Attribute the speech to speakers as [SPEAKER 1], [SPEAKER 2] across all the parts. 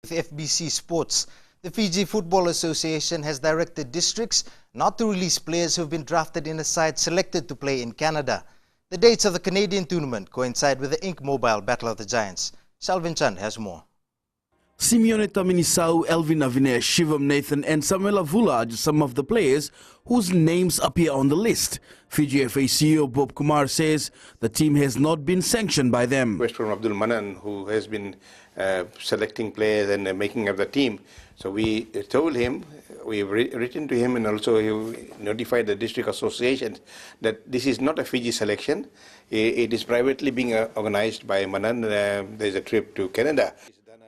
[SPEAKER 1] With FBC Sports, the Fiji Football Association has directed districts not to release players who have been drafted in a side selected to play in Canada. The dates of the Canadian tournament coincide with the Inc. Mobile Battle of the Giants. Shalvin Chand has more.
[SPEAKER 2] Simeone Taminisau, Elvin Avinash, Shivam Nathan and Samuel Avula are just some of the players whose names appear on the list. Fiji FA CEO Bob Kumar says the team has not been sanctioned by them.
[SPEAKER 3] Request from Abdul Manan, who has been selecting players and making up the team. So we told him, we've written to him, and also he notified the district association that this is not a Fiji selection. It is privately being organized by Manan. There's a trip to Canada.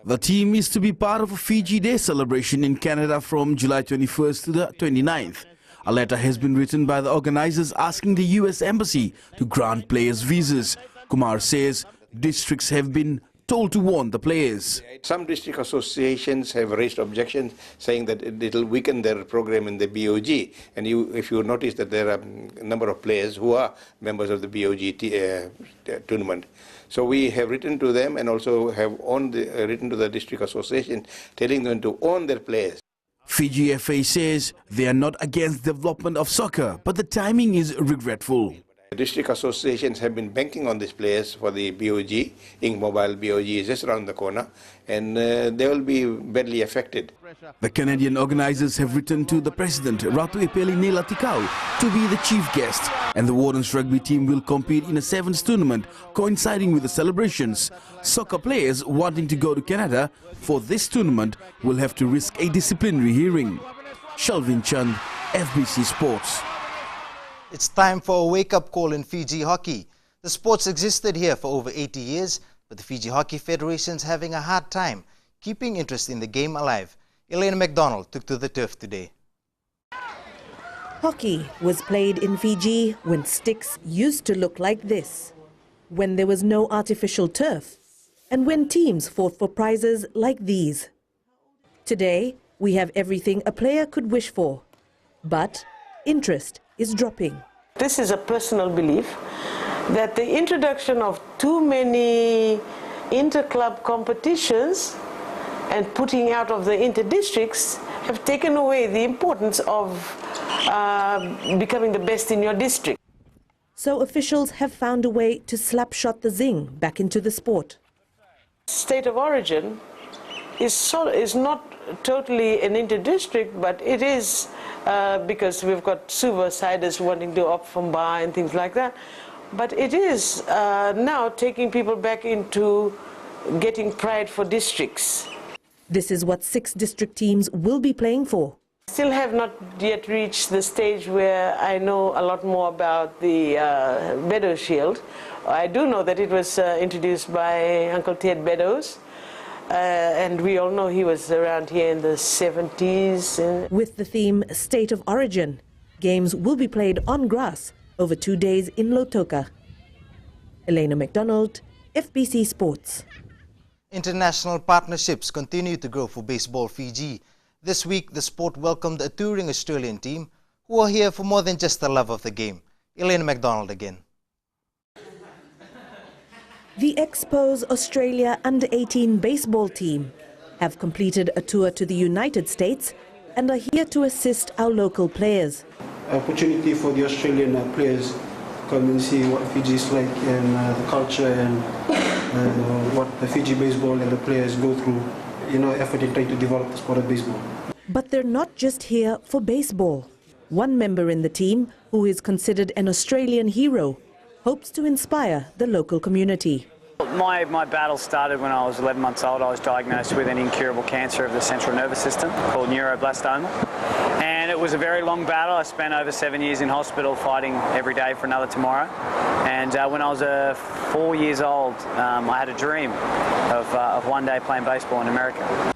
[SPEAKER 2] The team is to be part of a Fiji Day celebration in Canada from July 21st to the 29th. A letter has been written by the organizers asking the US Embassy to grant players visas. Kumar says districts have been told to warn the players.
[SPEAKER 3] Some district associations have raised objections saying that it will weaken their program in the BOG. And if you notice that there are a number of players who are members of the BOG tournament. So we have written to them and also have written to the district association telling them to own their players.
[SPEAKER 2] Fiji FA says they are not against development of soccer, but the timing is regretful.
[SPEAKER 3] District associations have been banking on these players for the BOG. Inc. Mobile BOG is just around the corner, and they will be badly affected.
[SPEAKER 2] The Canadian organizers have written to the president, Ratu Epeli Nela Tikau, to be the chief guest, and the Wardens rugby team will compete in a sevens tournament coinciding with the celebrations. Soccer players wanting to go to Canada for this tournament will have to risk a disciplinary hearing. Shalvin Chand, FBC Sports.
[SPEAKER 1] It's time for a wake-up call in Fiji hockey. The sports existed here for over 80 years, but the Fiji Hockey Federation is having a hard time keeping interest in the game alive. Elena McDonald took to the turf today.
[SPEAKER 4] Hockey was played in Fiji when sticks used to look like this, when there was no artificial turf, and when teams fought for prizes like these. Today, we have everything a player could wish for, but interest is dropping.
[SPEAKER 5] This is a personal belief that the introduction of too many inter-club competitions and putting out of the inter-districts have taken away the importance of becoming the best in your district.
[SPEAKER 4] So officials have found a way to slap-shot the zing back into the sport.
[SPEAKER 5] State of origin is not totally an inter-district, but it is because we've got Suva-siders wanting to opt from bar and things like that. But it is now taking people back into getting pride for districts.
[SPEAKER 4] This is what 6 district teams will be playing for.
[SPEAKER 5] Still have not yet reached the stage where I know a lot more about the Beddoes Shield. I do know that it was introduced by Uncle Ted Beddoes. And we all know he was around here in the 70s.
[SPEAKER 4] With the theme State of Origin, games will be played on grass over 2 days in Lautoka. Elena McDonald, FBC Sports.
[SPEAKER 1] International partnerships continue to grow for Baseball Fiji. This week, the sport welcomed a touring Australian team who are here for more than just the love of the game. Elena McDonald again.
[SPEAKER 4] The Expos Australia Under-18 baseball team have completed a tour to the United States and are here to assist our local players.
[SPEAKER 6] Opportunity for the Australian players come and see what Fiji is like and the culture and what the Fiji baseball and the players go through, effort in trying to develop the sport of baseball.
[SPEAKER 4] But they're not just here for baseball. One member in the team, who is considered an Australian hero, hopes to inspire the local community.
[SPEAKER 7] My battle started when I was 11 months old. I was diagnosed with an incurable cancer of the central nervous system called neuroblastoma. And it was a very long battle. I spent over 7 years in hospital fighting every day for another tomorrow. And when I was 4 years old, I had a dream of one day playing baseball in America.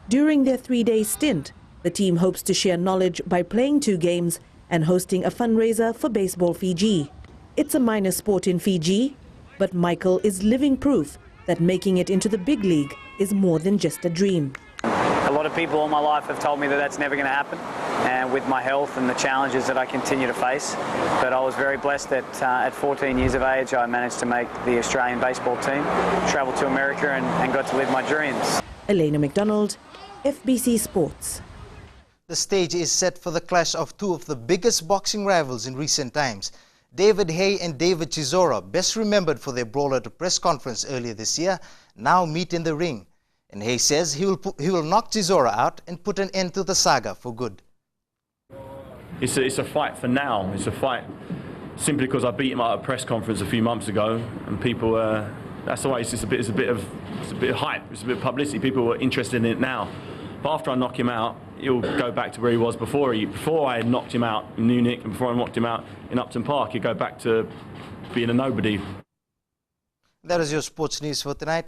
[SPEAKER 4] During their 3-day stint, the team hopes to share knowledge by playing 2 games and hosting a fundraiser for Baseball Fiji. It's a minor sport in Fiji, but Michael is living proof that making it into the big league is more than just a dream.
[SPEAKER 7] A lot of people all my life have told me that that's never going to happen, and with my health and the challenges that I continue to face. But I was very blessed that at 14 years of age I managed to make the Australian baseball team, travel to America and got to live my dreams.
[SPEAKER 4] Elena McDonald, FBC Sports.
[SPEAKER 1] The stage is set for the clash of two of the biggest boxing rivals in recent times. David Haye and David Chisora, best remembered for their brawl at a press conference earlier this year, now meet in the ring. And Haye says he will knock Chisora out and put an end to the saga for good.
[SPEAKER 8] It's a fight for now. It's a fight simply because I beat him at a press conference a few months ago, and people. That's the way. It's a bit of hype. It's a bit of publicity. People are interested in it now. But after I knock him out, he'll go back to where he was before. Before I knocked him out in Munich, and before I knocked him out in Upton Park, he'd go back to being a nobody.
[SPEAKER 1] That is your sports news for tonight.